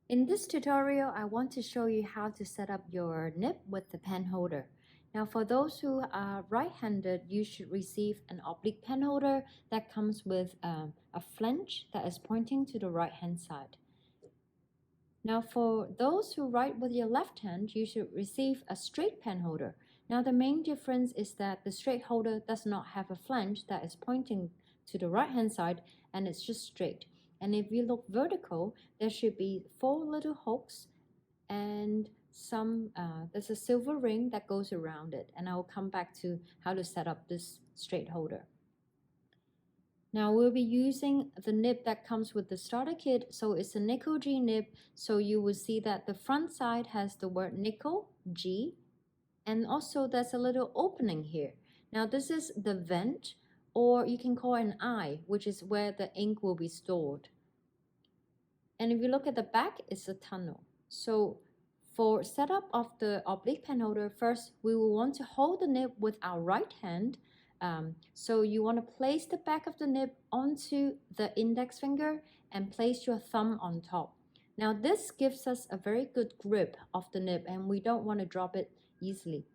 In this tutorial, I want to show you how to set up your nib with the pen holder. Now, for those who are right-handed, you should receive an oblique pen holder that comes with a flange that is pointing to the right-hand side. Now, for those who write with your left hand, you should receive a straight pen holder. Now, the main difference is that the straight holder does not have a flange that is pointing to the right-hand side, and it's just straight. And if you look vertical, there should be 4 little hooks and there's a silver ring that goes around it. And I will come back to how to set up this straight holder. Now we'll be using the nib that comes with the starter kit, so it's a nickel G nib. So you will see that the front side has the word nickel G, and also there's a little opening here. Now this is the vent, or you can call it an eye, which is where the ink will be stored. And if you look at the back, it's a tunnel. So for setup of the oblique pen holder, first we will want to hold the nib with our right hand. So you want to place the back of the nib onto the index finger and place your thumb on top. Now this gives us a very good grip of the nib, and we don't want to drop it easily.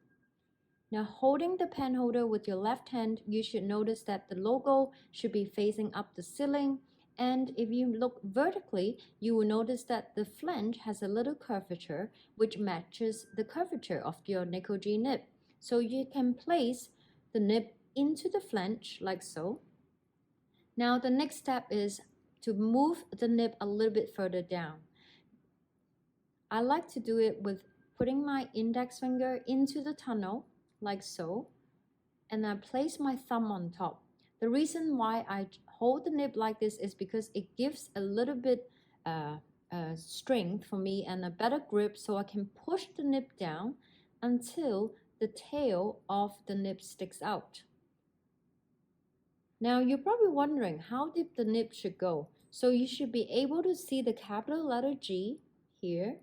Now holding the pen holder with your left hand, you should notice that the logo should be facing up the ceiling. And if you look vertically, you will notice that the flange has a little curvature which matches the curvature of your nickel G nib. So you can place the nib into the flange like so. Now the next step is to move the nib a little bit further down. I like to do it with putting my index finger into the tunnel like so, and I place my thumb on top. The reason why I hold the nib like this is because it gives a little bit strength for me and a better grip, so I can push the nib down until the tail of the nib sticks out. Now you're probably wondering how deep the nib should go. So you should be able to see the capital letter G here,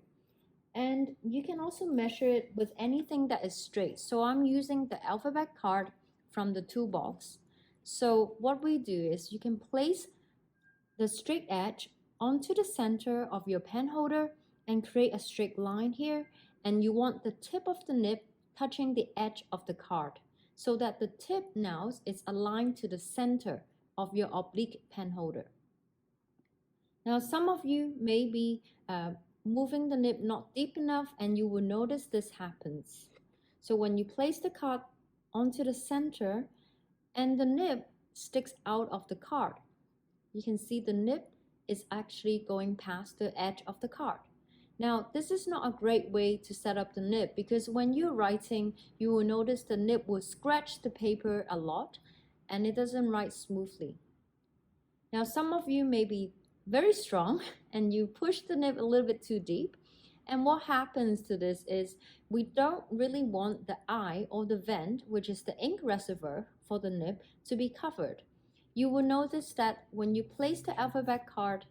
and you can also measure it with anything that is straight. So I'm using the alphabet card from the toolbox. So what we do is you can place the straight edge onto the center of your pen holder and create a straight line here, and you want the tip of the nib touching the edge of the card so that the tip now is aligned to the center of your oblique pen holder. Now some of you may be moving the nib not deep enough, and you will notice this happens. So when you place the card onto the center and the nib sticks out of the card, you can see the nib is actually going past the edge of the card. Now this is not a great way to set up the nib, because when you're writing, you will notice the nib will scratch the paper a lot and it doesn't write smoothly. Now some of you may be very strong and you push the nib a little bit too deep, and what happens to this is we don't really want the eye or the vent, which is the ink reservoir for the nib, to be covered. You will notice that when you place the alphabet card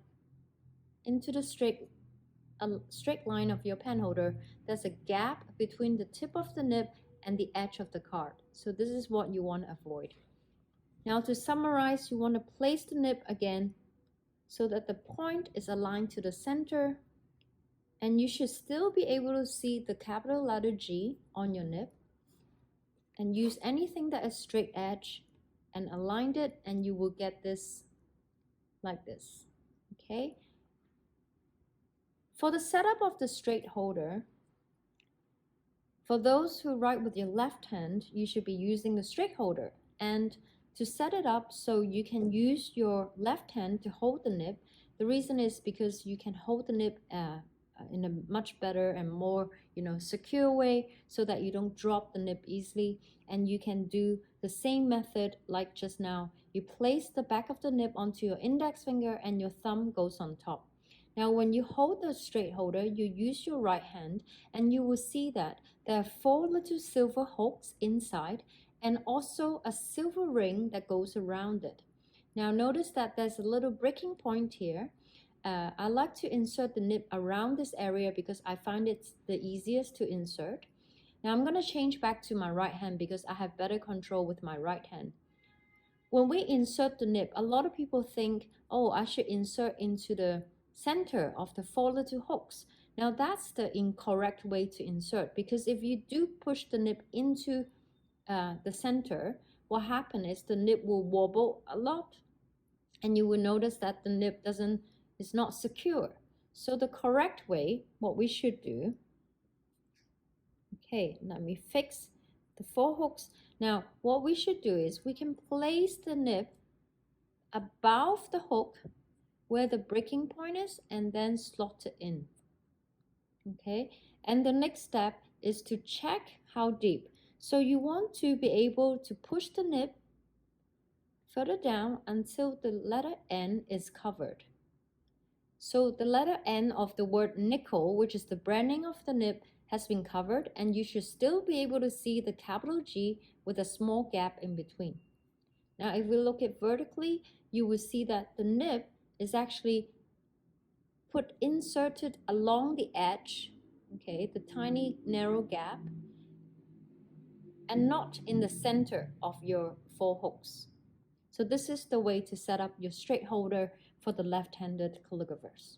into the straight line of your pen holder, there's a gap between the tip of the nib and the edge of the card. So this is what you want to avoid. Now to summarize, you want to place the nib again so that the point is aligned to the center, and you should still be able to see the capital letter G on your nib, and use anything that is straight edge and align it, and you will get this like this. Okay. For the setup of the straight holder, for those who write with your left hand, you should be using the straight holder. And to set it up so you can use your left hand to hold the nib, the reason is because you can hold the nib in a much better and more secure way, so that you don't drop the nib easily. And you can do the same method like just now. You place the back of the nib onto your index finger and your thumb goes on top. Now when you hold the straight holder, you use your right hand, and you will see that there are 4 little silver hooks inside, and also a silver ring that goes around it. Now notice that there's a little breaking point here. I like to insert the nib around this area because I find it's the easiest to insert. Now I'm going to change back to my right hand because I have better control with my right hand. When we insert the nib, a lot of people think, oh, I should insert into the center of the 4 little hooks. Now that's the incorrect way to insert, because if you do push the nib into the center, what happens is the nib will wobble a lot, and you will notice that the nib is not secure. So the correct way, what we should do, okay, let me fix the 4 hooks. Now what we should do is we can place the nib above the hook where the breaking point is and then slot it in. Okay, and the next step is to check how deep. So you want to be able to push the nib further down until the letter N is covered. So the letter N of the word nickel, which is the branding of the nib, has been covered, and you should still be able to see the capital G with a small gap in between. Now if we look at vertically, you will see that the nib is actually inserted along the edge, okay, the tiny narrow gap, and not in the center of your 4 hooks. So this is the way to set up your straight holder for the left-handed calligraphers.